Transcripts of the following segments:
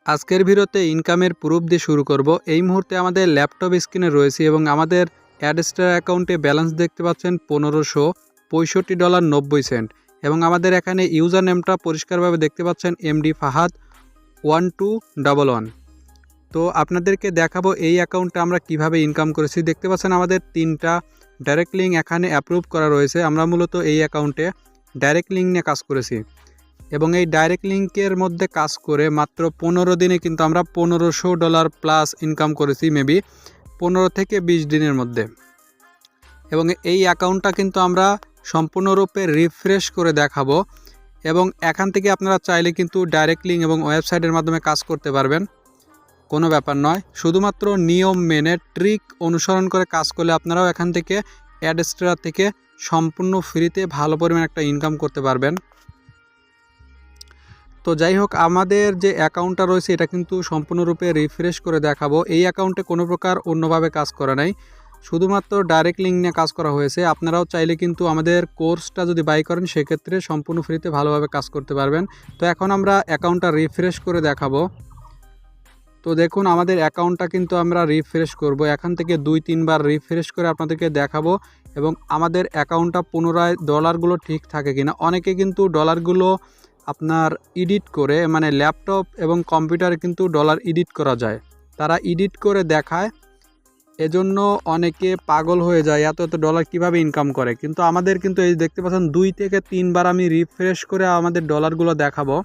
আজকের ভিডিওতে ইনকামের প্রুফ দিয়ে শুরু করব। এই মুহূর্তে আমাদের ল্যাপটপ স্ক্রিনে রয়েছে এবং আমাদের অ্যাডস্টার অ্যাকাউন্টে ব্যালেন্স দেখতে পাচ্ছেন $1565.90 এবং আমাদের এখানে ইউজার নেমটা পরিষ্কারভাবে দেখতে পাচ্ছেন MD ফাহাদ 1211। তো আপনাদেরকে দেখাবো এই অ্যাকাউন্টে আমরা কিভাবে ইনকাম করেছি। দেখতে পাচ্ছেন আমাদের 3টা ডাইরেক্ট লিঙ্ক এখানে অ্যাপ্রুভ করা রয়েছে। আমরা মূলত এই অ্যাকাউন্টে ডাইরেক্ট লিঙ্ক নিয়ে কাজ করেছি এবং এই ডাইরেক্ট লিঙ্কের মধ্যে কাজ করে মাত্র 15 দিনে কিন্তু আমরা $1500 প্লাস ইনকাম করেছি, মেবি 15 থেকে 20 দিনের মধ্যে। এবং এই অ্যাকাউন্টটা কিন্তু আমরা সম্পূর্ণরূপে রিফ্রেশ করে দেখাবো এবং এখান থেকে আপনারা চাইলে কিন্তু ডাইরেক্ট লিঙ্ক এবং ওয়েবসাইটের মাধ্যমে কাজ করতে পারবেন, কোনো ব্যাপার নয়। শুধুমাত্র নিয়ম মেনে ট্রিক অনুসরণ করে কাজ করলে আপনারাও এখান থেকে অ্যাডস্টার থেকে সম্পূর্ণ ফ্রিতে ভালো পরিমাণ একটা ইনকাম করতে পারবেন। তো যাই হোক, আমাদের যে অ্যাকাউন্টটা রয়েছে এটা কিন্তু সম্পূর্ণরূপে রিফ্রেশ করে দেখাবো। এই অ্যাকাউন্টে কোনো প্রকার অন্যভাবে কাজ করা নাই, শুধুমাত্র ডাইরেক্ট লিঙ্ক নিয়ে কাজ করা হয়েছে। আপনারাও চাইলে কিন্তু আমাদের কোর্সটা যদি বাই করেন সেক্ষেত্রে সম্পূর্ণ ফ্রিতে ভালোভাবে কাজ করতে পারবেন। তো এখন আমরা অ্যাকাউন্টটা রিফ্রেশ করে দেখাবো। তো দেখুন আমাদের অ্যাকাউন্টটা কিন্তু আমরা রিফ্রেশ করব। এখান থেকে 2-3 বার রিফ্রেশ করে আপনাদেরকে দেখাবো এবং আমাদের অ্যাকাউন্টটা পুনরায় ডলারগুলো ঠিক থাকে কিনা। অনেকে কিন্তু ডলারগুলো আপনার এডিট করে, মানে ল্যাপটপ এবং কম্পিউটারে কিন্তু ডলার এডিট করা যায়, তারা এডিট করে দেখায়, এজন্য অনেকে পাগল হয়ে যায় এত এত ডলার কিভাবে ইনকাম করে। কিন্তু আমাদের কিন্তু এই দেখতে পাচ্ছেন 2 থেকে 3 বার আমি রিফ্রেশ করে আমাদের ডলারগুলো দেখাবো।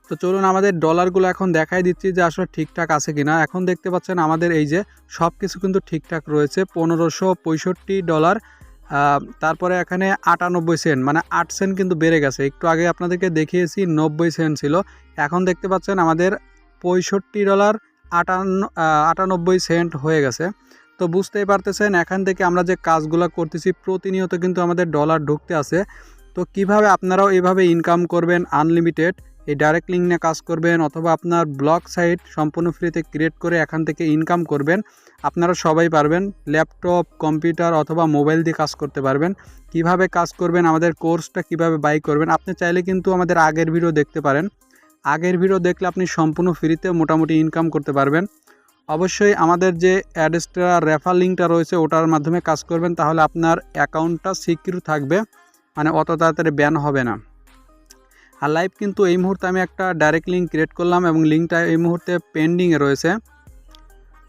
তো চলুন আমাদের ডলারগুলো এখন দেখাই দিচ্ছি যে আসলে ঠিকঠাক আছে কিনা। এখন দেখতে পাচ্ছেন আমাদের এই যে সব কিছু কিন্তু ঠিকঠাক রয়েছে। $1565, তারপরে এখানে 98 সেন্ট, মানে 8 সেন্ট কিন্তু বেড়ে গেছে। একটু আগে আপনাদেরকে দেখিয়েছি 90 সেন্ট ছিল, এখন দেখতে পাচ্ছেন আমাদের $65.98 হয়ে গেছে। তো বুঝতেই পারতেছেন এখান থেকে আমরা যে কাজগুলো করতেছি প্রতিনিয়ত কিন্তু আমাদের ডলার ঢুকতে আছে। তো কিভাবে আপনারাও এভাবে ইনকাম করবেন আনলিমিটেড, এই ডাইরেক্ট লিঙ্ক নিয়ে কাজ করবেন অথবা আপনার ব্লগ সাইট সম্পূর্ণ ফ্রিতে ক্রিয়েট করে এখান থেকে ইনকাম করবেন, আপনারা সবাই পারবেন। ল্যাপটপ, কম্পিউটার অথবা মোবাইল দিয়ে কাজ করতে পারবেন। কিভাবে কাজ করবেন, আমাদের কোর্সটা কিভাবে বাই করবেন, আপনি চাইলে কিন্তু আমাদের আগের ভিডিও দেখতে পারেন। আগের ভিডিও দেখলে আপনি সম্পূর্ণ ফ্রিতে মোটামুটি ইনকাম করতে পারবেন। অবশ্যই আমাদের যে অ্যাডস্টার রেফার লিঙ্কটা রয়েছে ওটার মাধ্যমে কাজ করবেন, তাহলে আপনার অ্যাকাউন্টটা সিকিউর থাকবে, মানে অত তাড়াতাড়ি ব্যান হবে না। আর লাইভ কিন্তু এই মুহূর্তে আমি একটা ডাইরেক্ট লিঙ্ক ক্রিয়েট করলাম এবং লিঙ্কটা এই মুহূর্তে পেন্ডিংয়ে রয়েছে,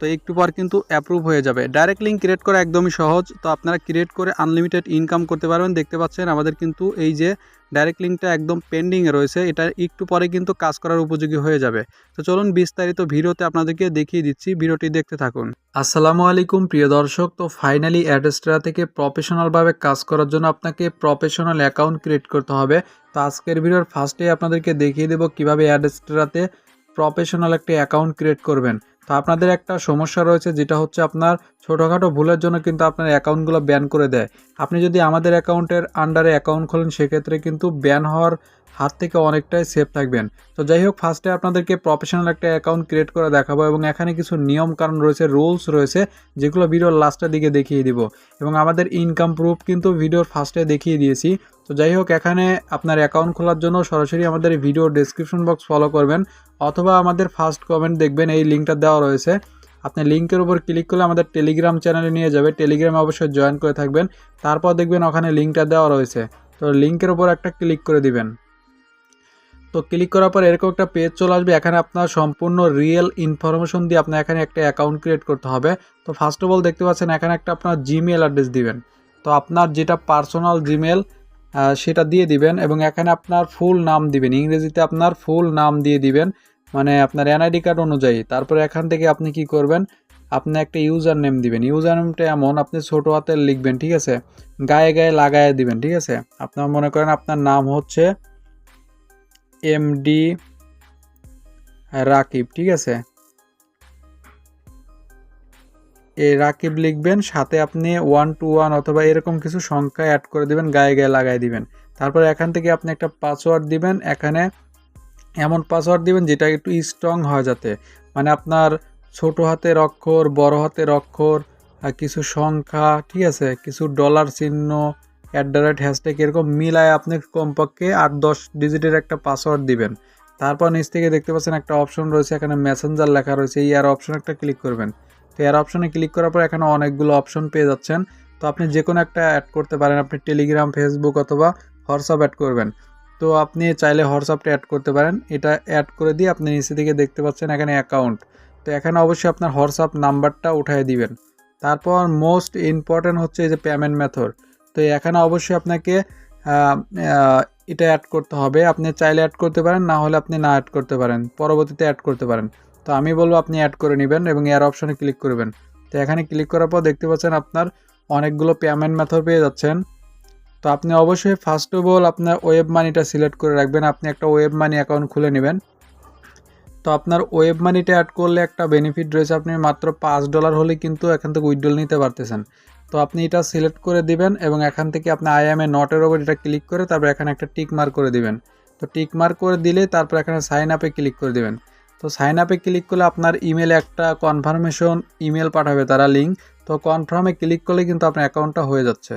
তো একটু পর কিন্তু অ্যাপ্রুভ হয়ে যাবে। ডাইরেক্ট লিঙ্ক ক্রিয়েট করা একদমই সহজ, তো আপনারা ক্রিয়েট করে আনলিমিটেড ইনকাম করতে পারবেন। দেখতে পাচ্ছেন আমাদের কিন্তু এই যে ডাইরেক্ট লিঙ্কটা একদম পেন্ডিংয়ে রয়েছে, এটা একটু পরে কিন্তু কাজ করার উপযোগী হয়ে যাবে। তো চলুন বিস্তারিত ভিডিওতে আপনাদেরকে দেখিয়ে দিচ্ছি, ভিডিওটি দেখতে থাকুন। আসসালামু আলাইকুম প্রিয় দর্শক। তো ফাইনালি অ্যাডস্টার থেকে প্রফেশনালভাবে কাজ করার জন্য আপনাকে প্রফেশনাল অ্যাকাউন্ট ক্রিয়েট করতে হবে। তো আজকের ভিডিওর ফার্স্টে আপনাদেরকে দেখিয়ে দেবো কীভাবে অ্যাডস্টারাতে প্রফেশনাল একটি অ্যাকাউন্ট ক্রিয়েট করবেন। তো আপনাদের একটা সমস্যা রয়েছে, যেটা হচ্ছে আপনার ছোটোখাটো ভুলের জন্য কিন্তু আপনার অ্যাকাউন্টগুলো ব্যান করে দেয়। আপনি যদি আমাদের অ্যাকাউন্টের আন্ডারে অ্যাকাউন্ট খোলেন সেক্ষেত্রে কিন্তু ব্যান হওয়ার হাত থেকে অনেকটাই সেফ থাকবেন। তো যাই হোক, ফার্স্টে আপনাদেরকে প্রফেশনাল একটা অ্যাকাউন্ট ক্রিয়েট করে দেখাবো এবং এখানে কিছু নিয়ম কানুন রয়েছে, রুলস রয়েছে, যেগুলো ভিডিওর লাস্টের দিকে দেখিয়ে দিব এবং আমাদের ইনকাম প্রুফ কিন্তু ভিডিওর ফার্স্টে দেখিয়ে দিয়েছি। তো যাই হোক, এখানে আপনার অ্যাকাউন্ট খোলার জন্য সরাসরি আমাদের ভিডিও ডেসক্রিপশন বক্স ফলো করবেন অথবা আমাদের ফার্স্ট কমেন্ট দেখবেন, এই লিঙ্কটা দেওয়া রয়েছে। আপনি লিঙ্কের উপর ক্লিক করলে আমাদের টেলিগ্রাম চ্যানেলে নিয়ে যাবে, টেলিগ্রামে অবশ্যই জয়েন করে থাকবেন। তারপর দেখবেন ওখানে লিঙ্কটা দেওয়া রয়েছে, তো লিঙ্কের উপর একটা ক্লিক করে দিবেন। তো ক্লিক করার পর এরকম একটা পেজ চলে আসবে, এখানে আপনার সম্পূর্ণ রিয়েল ইনফরমেশন দিয়ে আপনার এখানে একটা অ্যাকাউন্ট ক্রিয়েট করতে হবে। তো ফার্স্ট অফ অল দেখতে পাচ্ছেন এখানে একটা আপনার জিমেল অ্যাড্রেস দিবেন। তো আপনার যেটা পার্সোনাল জিমেল সেটা দিয়ে দিবেন এবং এখানে আপনার ফুল নাম দিবেন, ইংরেজিতে আপনার ফুল নাম দিয়ে দিবেন, মানে আপনার এনআইডি কার্ড অনুযায়ী। তারপরে এখান থেকে আপনি কি করবেন, আপনি একটা ইউজার নেম দিবেন। ইউজার নেমটা এমন আপনি ছোটো হাতের লিখবেন, ঠিক আছে, গায়ে গায়ে লাগায় দিবেন, ঠিক আছে। আপনার মনে করেন আপনার নাম হচ্ছে MD রাকিব, ঠিক আছে, এই রাকিব লিখবেন, সাথে আপনি 121 অথবা এরকম কিছু সংখ্যা অ্যাড করে দিবেন, গায়ে গায়ে লাগাই দিবেন। তারপর এখান থেকে আপনি একটা পাসওয়ার্ড দিবেন, এখানে এমন পাসওয়ার্ড দিবেন যেটা একটু স্ট্রং হয়, যাতে মানে আপনার ছোট হাতের অক্ষর, বড় হাতের অক্ষর, কিছু সংখ্যা, ঠিক আছে, কিছু ডলার চিহ্ন, @ হ্যাশট্যাগ এরকম মিলায় আপনি কমপক্ষে 8-10 ডিজিটের একটা পাসওয়ার্ড দিবেন। তারপর নিচ থেকে দেখতে পাচ্ছেন একটা অপশন রয়েছে, এখানে মেসেঞ্জার লেখা রয়েছে, এই এর অপশন একটা ক্লিক করবেন। তো এর অপশনে ক্লিক করার পর এখানে অনেকগুলো অপশন পেয়ে যাচ্ছেন। তো আপনি যে কোনো একটা অ্যাড করতে পারেন, আপনি টেলিগ্রাম, ফেসবুক অথবা হোয়াটসঅ্যাপ অ্যাড করবেন। তো আপনি চাইলে হোয়াটসঅ্যাপটা অ্যাড করতে পারেন। এটা অ্যাড করে দিয়ে আপনি নিচে দিকে দেখতে পাচ্ছেন এখানে অ্যাকাউন্ট। তো এখানে অবশ্যই আপনার হোয়াটসঅ্যাপ নাম্বারটা উঠিয়ে দিবেন। তারপর মোস্ট ইম্পর্ট্যান্ট হচ্ছে এই যে পেমেন্ট মেথড। তো এখানে অবশ্যই আপনাকে আহ, আহ, এটা অ্যাড করতে হবে। আপনি চাইলে অ্যাড করতে পারেন, না হলে আপনি না অ্যাড করতে পারেন, পরবর্তীতে অ্যাড করতে পারেন। তো আমি বলবো আপনি অ্যাড করে নেবেন এবং এর অপশনে ক্লিক করবেন। তো এখানে ক্লিক করার পর দেখতে পাচ্ছেন আপনার অনেকগুলো পেমেন্ট মেথড পেয়ে যাচ্ছেন। তো আপনি অবশ্যই ফার্স্ট অফ অল আপনার ওয়েব মানিটা সিলেক্ট করে রাখবেন। আপনি একটা ওয়েব মানি অ্যাকাউন্ট খুলে নেবেন। তো আপনার ওয়েব মানিটা অ্যাড করলে একটা বেনিফিট রয়েছে, আপনি মাত্র $5 হলে কিন্তু এখান থেকে উইথড্রল নিতে পারতেছেন। তো আপনি এটা সিলেক্ট করে দিবেন এবং এখান থেকে আপনি আই এম এ নটের ওপর এটা ক্লিক করে তারপর এখানে একটা টিক মার্ক করে দিবেন। তো টিক মার্ক করে দিলে তারপর এখানে সাইন আপে ক্লিক করে দিবেন। তো সাইন আপে ক্লিক করলে আপনার ইমেলে একটা কনফার্মেশন ইমেল পাঠাবে তারা, লিঙ্ক। তো কনফার্মে ক্লিক করলে কিন্তু আপনার অ্যাকাউন্টটা হয়ে যাচ্ছে।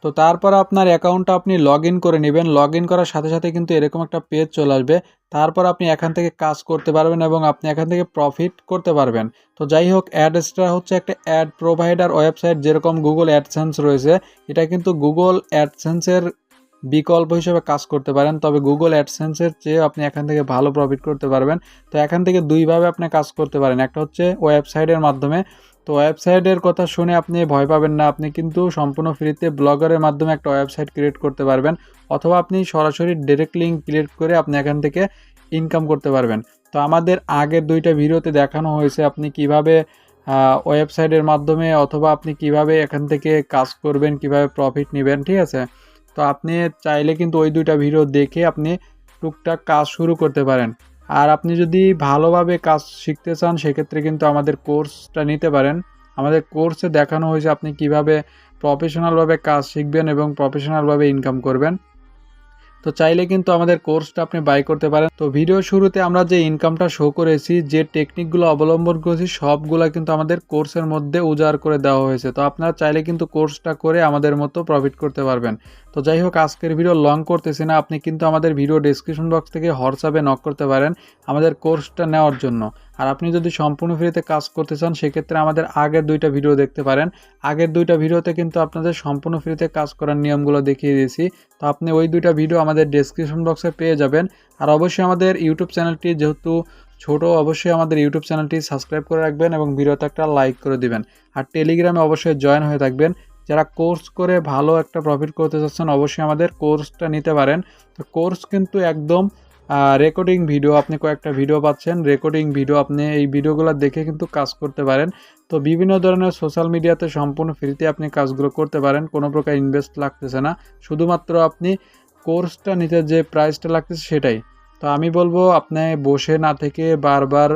তো তারপর আপনার অ্যাকাউন্টটা আপনি লগ ইন করে নেবেন। লগ ইন করার সাথে সাথে কিন্তু এরকম একটা পেজ চলে আসবে। তারপর আপনি এখান থেকে কাজ করতে পারবেন এবং আপনি এখান থেকে প্রফিট করতে পারবেন। তো যাই হোক, অ্যাডসটা হচ্ছে একটা অ্যাড প্রোভাইডার ওয়েবসাইট, যেরকম গুগল অ্যাডসেন্স রয়েছে, এটা কিন্তু গুগল অ্যাডসেন্সের বিকল্প হিসেবে কাজ করতে পারেন। তবে গুগল অ্যাডসেন্সের চেয়ে আপনি এখান থেকে ভালো প্রফিট করতে পারবেন। তো এখান থেকে দুইভাবে আপনি কাজ করতে পারেন, একটা হচ্ছে ওয়েবসাইটের মাধ্যমে। তো ওয়েবসাইটের কথা শুনে আপনি ভয় পাবেন না, আপনি কিন্তু সম্পূর্ণ ফ্রিতে ব্লগারের মাধ্যমে একটা ওয়েবসাইট ক্রিয়েট করতে পারবেন, অথবা আপনি সরাসরি ডাইরেক্ট লিঙ্ক ক্রিয়েট করে আপনি এখান থেকে ইনকাম করতে পারবেন। তো আমাদের আগের দুইটা ভিডিওতে দেখানো হয়েছে আপনি কিভাবে ওয়েবসাইটের মাধ্যমে অথবা আপনি কিভাবে এখান থেকে কাজ করবেন, কিভাবে প্রফিট নেবেন, ঠিক আছে। তো আপনি চাইলে কিন্তু ওই দুইটা ভিডিও দেখে আপনি টুকটাক কাজ শুরু করতে পারেন। আর আপনি যদি ভালোভাবে কাজ শিখতে চান সেক্ষেত্রে কিন্তু আমাদের কোর্সটা নিতে পারেন। আমাদের কোর্সে দেখানো হয়েছে আপনি কিভাবে প্রফেশনালভাবে কাজ শিখবেন এবং প্রফেশনালভাবে ইনকাম করবেন। তো চাইলে কিন্তু আমাদের কোর্সটা আপনি বাই করতে পারেন। তো ভিডিও শুরুতে আমরা যে ইনকামটা শো করেছি, যে টেকনিকগুলো অবলম্বন করেছি, সবগুলো কিন্তু আমাদের কোর্সের মধ্যে উজাড় করে দেওয়া হয়েছে। তো আপনারা চাইলে কিন্তু কোর্সটা করে আমাদের মতো প্রফিট করতে পারবেন। তো যাই হোক, আজকের ভিডিও লং করতেছি না, আপনি কিন্তু আমাদের ভিডিও ডেসক্রিপশন বক্স থেকে হোয়াটসঅ্যাপে নক করতে পারেন আমাদের কোর্সটা নেওয়ার জন্য। আর আপনি যদি সম্পূর্ণ ফ্রিতে কাজ করতে চান সেক্ষেত্রে আমাদের আগের দুইটা ভিডিও দেখতে পারেন। আগের দুইটা ভিডিওতে কিন্তু আপনাদের সম্পূর্ণ ফ্রিতে কাজ করার নিয়মগুলো দেখিয়ে দিয়েছি। তো আপনি ওই দুইটা ভিডিও আমাদের ডেসক্রিপশন বক্সে পেয়ে যাবেন। আর অবশ্যই আমাদের ইউটিউব চ্যানেলটি যেহেতু ছোট, অবশ্যই আমাদের ইউটিউব চ্যানেলটি সাবস্ক্রাইব করে রাখবেন এবং ভিডিওতে একটা লাইক করে দিবেন। আর টেলিগ্রামে অবশ্যই জয়েন হয়ে থাকবেন। যারা কোর্স করে ভালো একটা প্রফিট করতে চাচ্ছেন অবশ্যই আমাদের কোর্সটা নিতে পারেন। তো কোর্স কিন্তু একদম রেকর্ডিং ভিডিও, আপনি কয়েকটা ভিডিও পাচ্ছেন রেকর্ডিং ভিডিও, আপনি এই ভিডিওগুলো দেখে কিন্তু কাজ করতে পারেন। তো বিভিন্ন ধরনের সোশ্যাল মিডিয়াতে সম্পূর্ণ ফ্রিতে আপনি কাজগুলো করতে পারেন, কোনো প্রকার ইনভেস্ট লাগতেছে না, শুধুমাত্র আপনি কোর্সটা নিতে যে প্রাইসটা লাগতেছে সেটাই। তো আমি বলবো আপনি বসে না থেকে বারবার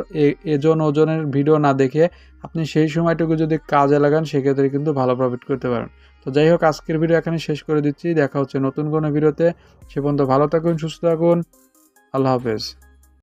এজন ওজনের ভিডিও না দেখে আপনি সেই সময়টুকু যদি কাজে লাগান সেক্ষেত্রে কিন্তু ভালো প্রফিট করতে পারেন। তো যাই হোক, আজকের ভিডিও এখানে শেষ করে দিচ্ছি, দেখা হচ্ছে নতুন কোনো ভিডিওতে। সে পর্যন্ত ভালো থাকুন, সুস্থ থাকুন, আল্লাহ হাফেজ।